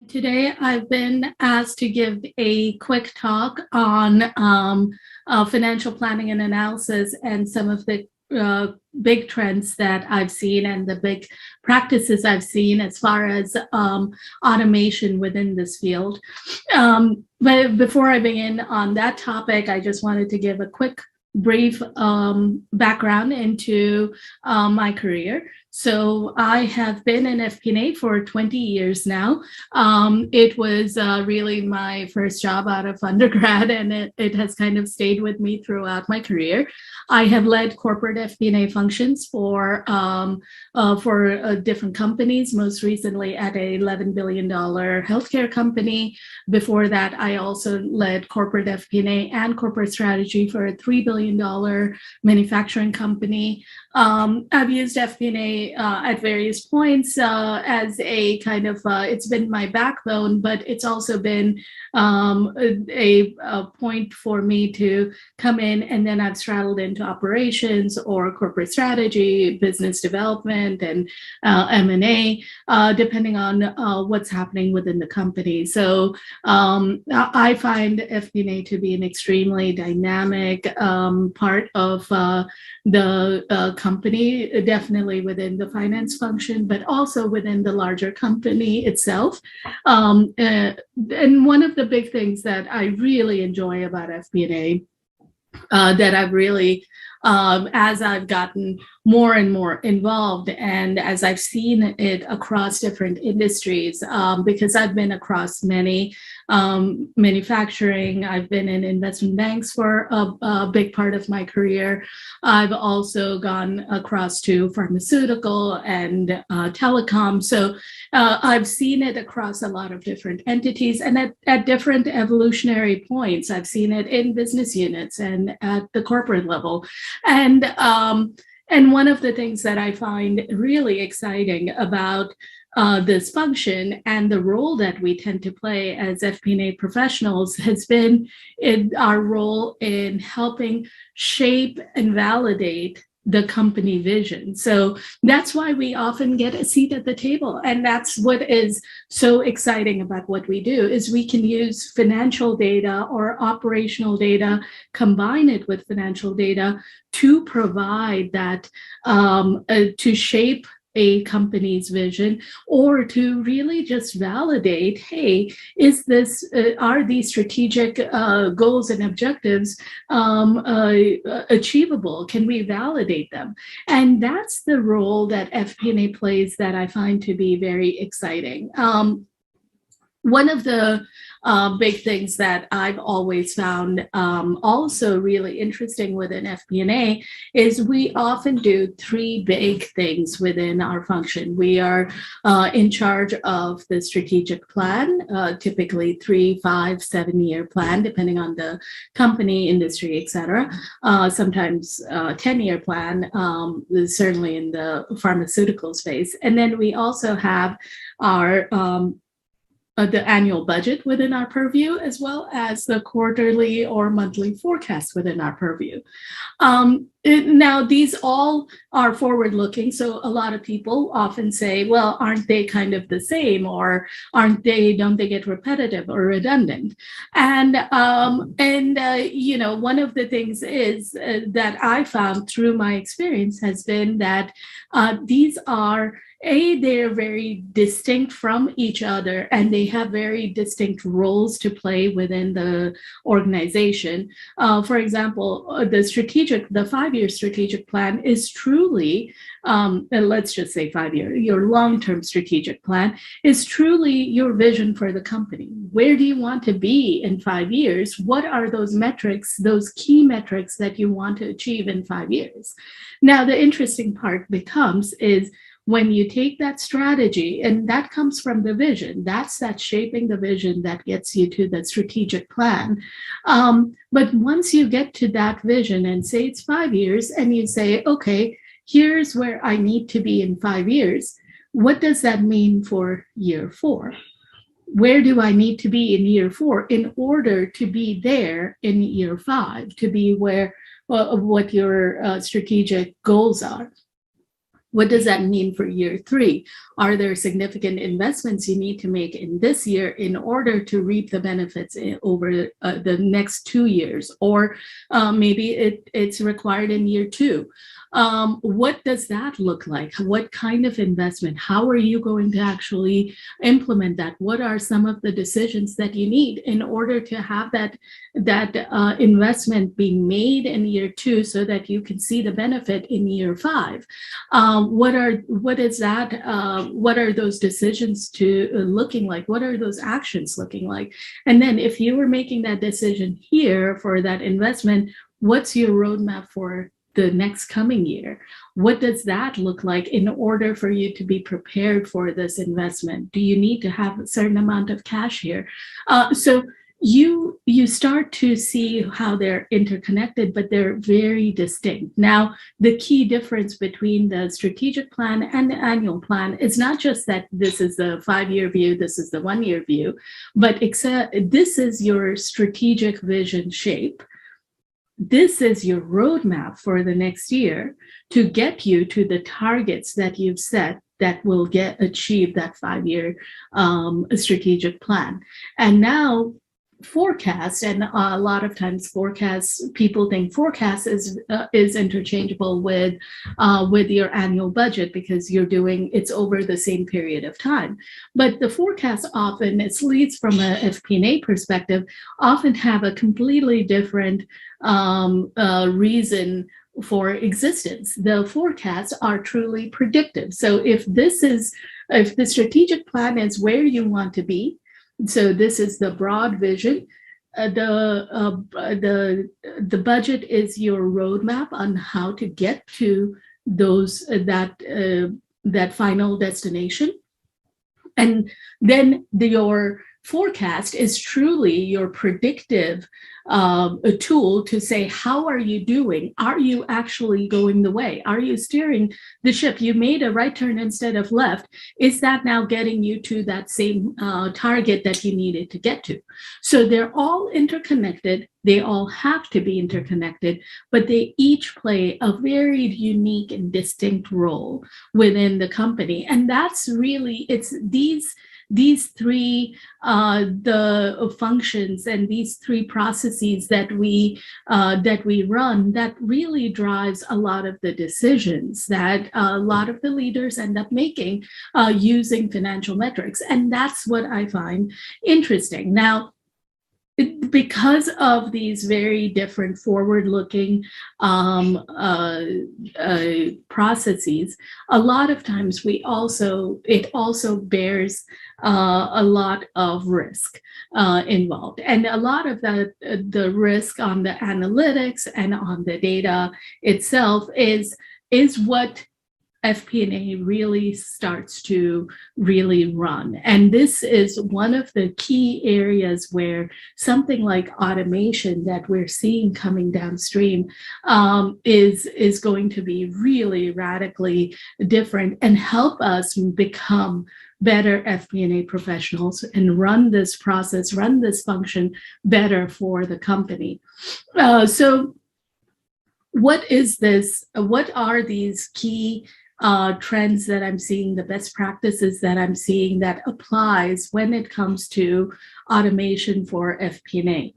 Today, I've been asked to give a quick talk on financial planning and analysis and some of the big trends that I've seen and the big practices I've seen as far as automation within this field. But before I begin on that topic, I just wanted to give a quick brief background into my career. So I have been in FP&A for 20 years now. It was really my first job out of undergrad, and it has kind of stayed with me throughout my career. I have led corporate FP&A functions for different companies, most recently at a $11 billion healthcare company. Before that, I also led corporate FP&A and corporate strategy for a $3 billion manufacturing company. I've used FP&A at various points as a kind of, it's been my backbone, but it's also been a point for me to come in, and then I've straddled into operations or corporate strategy, business development, and M&A, depending on what's happening within the company. So I find FP&A to be an extremely dynamic part of the company, definitely within the finance function, but also within the larger company itself. And one of the big things that I really enjoy about FP&A that I've really, as I've gotten more and more involved, and as I've seen it across different industries, because I've been across many manufacturing, I've been in investment banks for a big part of my career. I've also gone across to pharmaceutical and telecom. So I've seen it across a lot of different entities and at different evolutionary points. I've seen it in business units and at the corporate level. And one of the things that I find really exciting about this function and the role that we tend to play as FP&A professionals has been in our role in helping shape and validate the company vision. So that's why we often get a seat at the table. And that's what is so exciting about what we do is we can use financial data or operational data, combine it with financial data to provide that, to shape a company's vision, or to really just validate, hey, is this, are these strategic goals and objectives achievable? Can we validate them? And that's the role that FP&A plays that I find to be very exciting. One of the big things that I've always found also really interesting within FP&A is we often do three big things within our function. We are in charge of the strategic plan, typically 3, 5, 7-year plan, depending on the company, industry, et cetera. Sometimes 10-year plan, certainly in the pharmaceutical space. And then we also have our the annual budget within our purview, as well as the quarterly or monthly forecast within our purview. Now, these all are forward-looking, so a lot of people often say, well, aren't they kind of the same, or don't they get repetitive or redundant? And you know, one of the things is that I found through my experience has been that these are they're very distinct from each other, and they have very distinct roles to play within the organization. For example, the 5-year strategic plan is truly, let's just say 5-year, your long-term strategic plan is truly your vision for the company. Where do you want to be in 5 years? What are those metrics, those key metrics that you want to achieve in 5 years? Now, the interesting part becomes is when you take that strategy, and that comes from the vision, that's that shaping the vision that gets you to the strategic plan. But once you get to that vision and say it's 5 years, and you say, okay, here's where I need to be in 5 years, what does that mean for year 4? Where do I need to be in year 4 in order to be there in year 5, to be where what your strategic goals are? What does that mean for year 3? Are there significant investments you need to make in this year in order to reap the benefits over the next 2 years? Or maybe it's required in year 2. What does that look like? What kind of investment? How are you going to actually implement that? What are some of the decisions that you need in order to have that investment being made in year 2 so that you can see the benefit in year 5? What are those decisions looking like? What are those actions looking like? And then if you were making that decision here for that investment, what's your roadmap for the next coming year? What does that look like in order for you to be prepared for this investment? Do you need to have a certain amount of cash here? So you start to see how they're interconnected, but they're very distinct. Now, the key difference between the strategic plan and the annual plan is not just that this is the 5-year view, this is the 1-year view, but this is your strategic vision shape. This is your roadmap for the next year to get you to the targets that you've set that will achieve that 5-year strategic plan. And now forecast, and a lot of times people think forecast is interchangeable with your annual budget because it's over the same period of time. But the forecast often, at least from a FP&A perspective, often have a completely different reason for existence. The forecasts are truly predictive. So if the strategic plan is where you want to be, so this is the broad vision. The budget is your roadmap on how to get to that final destination, and then your forecast is truly your predictive a tool to say, how are you doing? Are you actually going the way? Are you steering the ship? You made a right turn instead of left. Is that now getting you to that same target that you needed to get to? So they're all interconnected. They all have to be interconnected, but they each play a very unique and distinct role within the company. And that's really, it's these three the functions and these three processes that we run that really drives a lot of the decisions that a lot of the leaders end up making using financial metrics. And that's what I find interesting. Now, because of these very different forward-looking processes, a lot of times it also bears a lot of risk involved, and a lot of the risk on the analytics and on the data itself is what FP&A really starts to really run. And this is one of the key areas where something like automation that we're seeing coming downstream is going to be really radically different and help us become better FP&A professionals and run this process, run this function better for the company. So what is this? What are these key trends that I'm seeing, the best practices that I'm seeing that applies when it comes to automation for FP&A?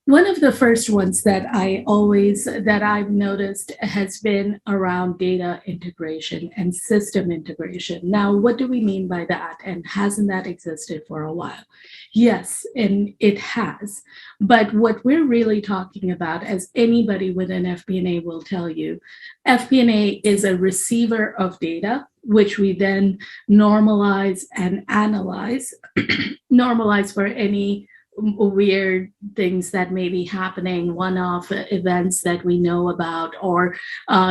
One of the first ones that I've noticed has been around data integration and system integration. Now, what do we mean by that? And hasn't that existed for a while? Yes, and it has. But what we're really talking about, as anybody within FP&A will tell you, FP&A is a receiver of data, which we then normalize and analyze, normalize for any weird things that may be happening, one-off events that we know about, or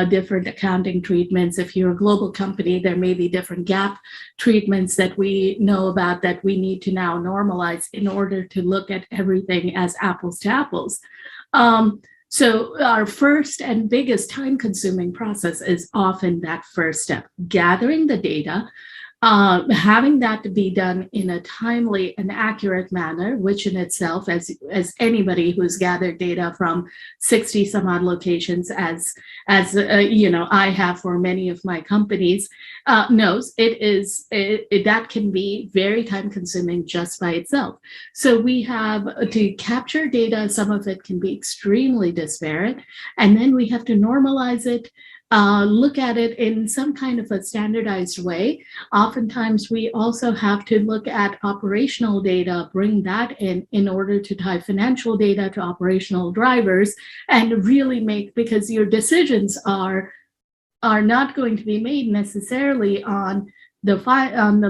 different accounting treatments. If you're a global company, there may be different GAAP treatments that we know about that we need to now normalize in order to look at everything as apples to apples. So our first and biggest time-consuming process is often that first step, gathering the data, having that to be done in a timely and accurate manner, which in itself, as anybody who's gathered data from 60 some odd locations, as I have for many of my companies, knows that can be very time consuming just by itself. So we have to capture data. Some of it can be extremely disparate, and then we have to normalize it. Look at it in some kind of a standardized way. Oftentimes, we also have to look at operational data, bring that in order to tie financial data to operational drivers, and really because your decisions are not going to be made necessarily on the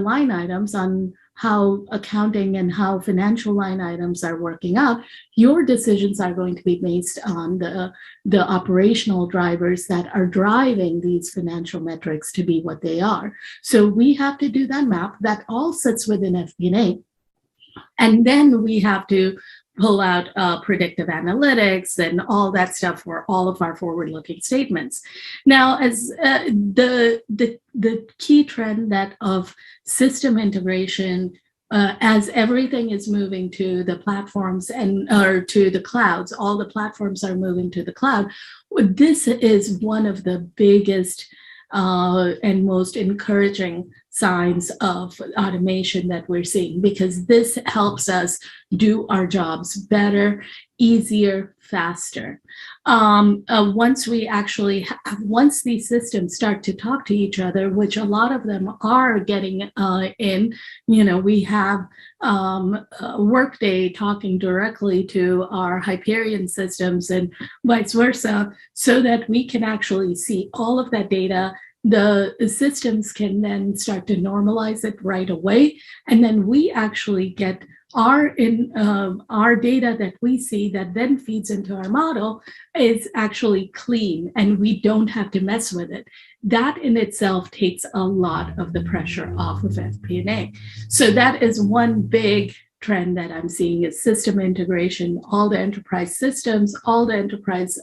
line items, on how accounting and how financial line items are working out. Your decisions are going to be based on the operational drivers that are driving these financial metrics to be what they are. So we have to do that map. That all sits within FP&A. And then we have to pull out predictive analytics and all that stuff for all of our forward-looking statements. Now, as the key trend that of system integration, as everything is moving to the platforms or to the clouds, all the platforms are moving to the cloud. This is one of the biggest and most encouraging signs of automation that we're seeing, because this helps us do our jobs better, easier, faster. Once these systems start to talk to each other, which a lot of them are getting in, we have Workday talking directly to our Hyperion systems and vice versa, so that we can actually see all of that data. The systems can then start to normalize it right away, and then we actually get our data that we see that then feeds into our model is actually clean, and we don't have to mess with it. That in itself takes a lot of the pressure off of FP&A. So that is one big trend that I'm seeing, is system integration, all the enterprise systems, all the enterprise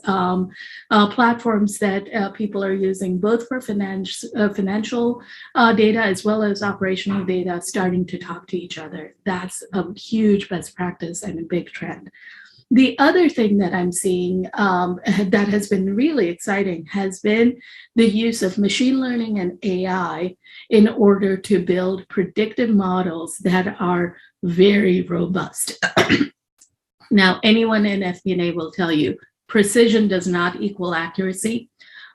platforms that people are using, both for financial data as well as operational data, starting to talk to each other. That's a huge best practice and a big trend. The other thing that I'm seeing that has been really exciting has been the use of machine learning and AI in order to build predictive models that are very robust. Now, anyone in FP&A will tell you precision does not equal accuracy.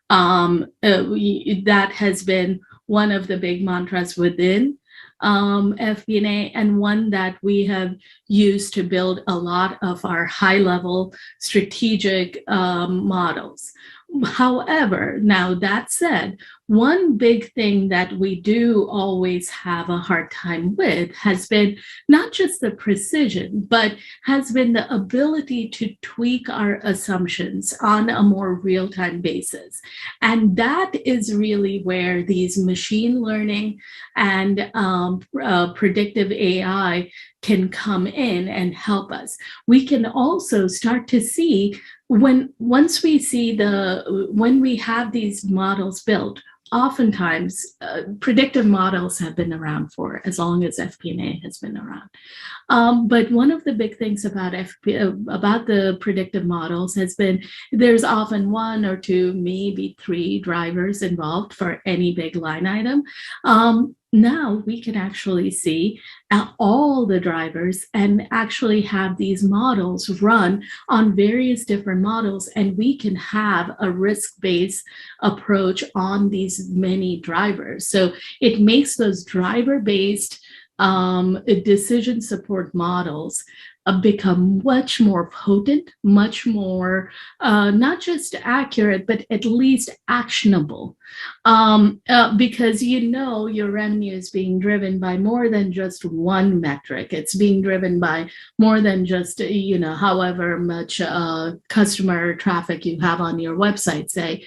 That has been one of the big mantras within FP&A, and one that we have used to build a lot of our high-level strategic models. However, now that said, one big thing that we do always have a hard time with has been not just the precision, but has been the ability to tweak our assumptions on a more real-time basis. And that is really where these machine learning and predictive AI can come in and help us. We can also start to see when we have these models built. Oftentimes, predictive models have been around for as long as FP&A has been around. But one of the big things about the predictive models has been there's often one or two, maybe three drivers involved for any big line item. Now we can actually see all the drivers and actually have these models run on various different models, and we can have a risk-based approach on these many drivers. So it makes those driver-based decision support models become much more potent, much more not just accurate, but at least actionable. Because your revenue is being driven by more than just one metric. It's being driven by more than just, however much customer traffic you have on your website, say.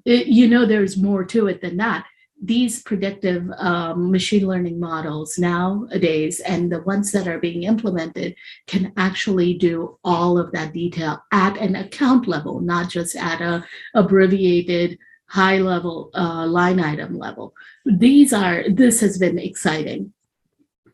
There's more to it than that. These predictive machine learning models nowadays, and the ones that are being implemented, can actually do all of that detail at an account level, not just at a abbreviated high level, line item level. This has been exciting.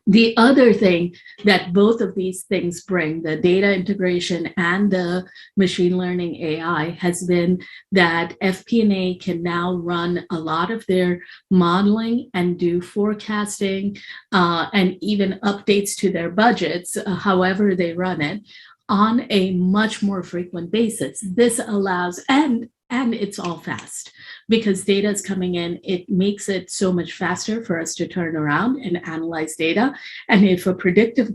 The other thing that both of these things bring, the data integration and the machine learning AI, has been that FP&A can now run a lot of their modeling and do forecasting and even updates to their budgets, however they run it, on a much more frequent basis. This allows, and it's all fast because data is coming in. It makes it so much faster for us to turn around and analyze data. And if a predictive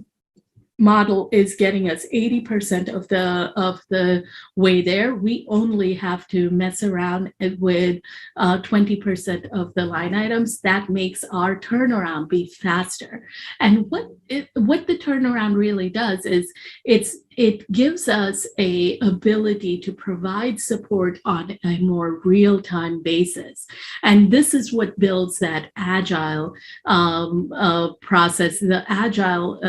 model is getting us 80% of the way there, we only have to mess around with 20% of the line items. That makes our turnaround be faster. And what the turnaround really does is it gives us a ability to provide support on a more real-time basis. And this is what builds that agile process, the agile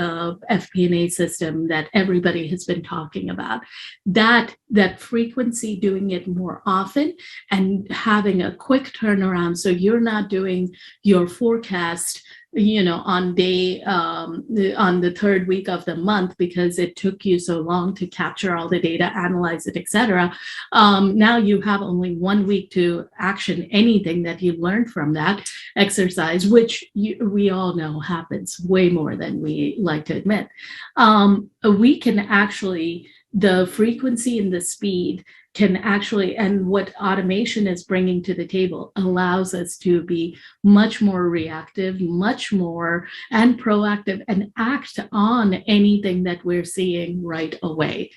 FP&A system that everybody has been talking about. That frequency, doing it more often and having a quick turnaround, so you're not doing your forecast on the third week of the month because it took you so long to capture all the data, analyze it, etc. Now you have only 1 week to action anything that you learned from that exercise, which we all know happens way more than we like to admit. We can actually, the frequency and the speed can actually, and what automation is bringing to the table allows us to be much more reactive, much more and proactive, and act on anything that we're seeing right away.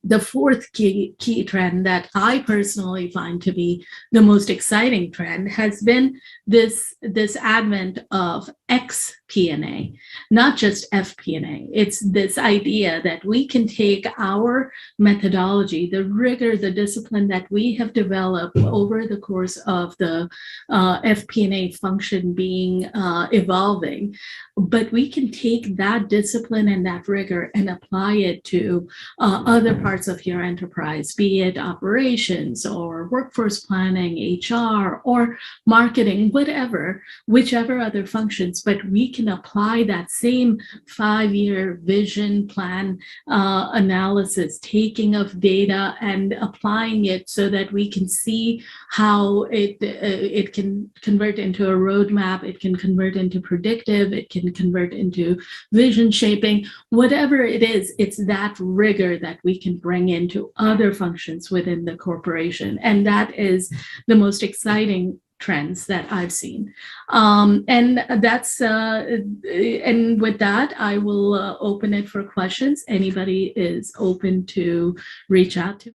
The fourth key trend that I personally find to be the most exciting trend has been this advent of XP&A, not just FP&A. It's this idea that we can take our methodology, the rigor, the discipline that we have developed over the course of the FP&A function being evolving, but we can take that discipline and that rigor and apply it to other parts of your enterprise, be it operations or workforce planning, HR, or marketing, whichever other functions. But we can apply that same 5-year vision plan analysis, taking of data and applying it so that we can see how it can convert into a roadmap, it can convert into predictive, it can convert into vision shaping, whatever it is. It's that rigor that we can bring into other functions within the corporation. And that is the most exciting trends that I've seen. And with that, I will open it for questions. Anybody is open to reach out to.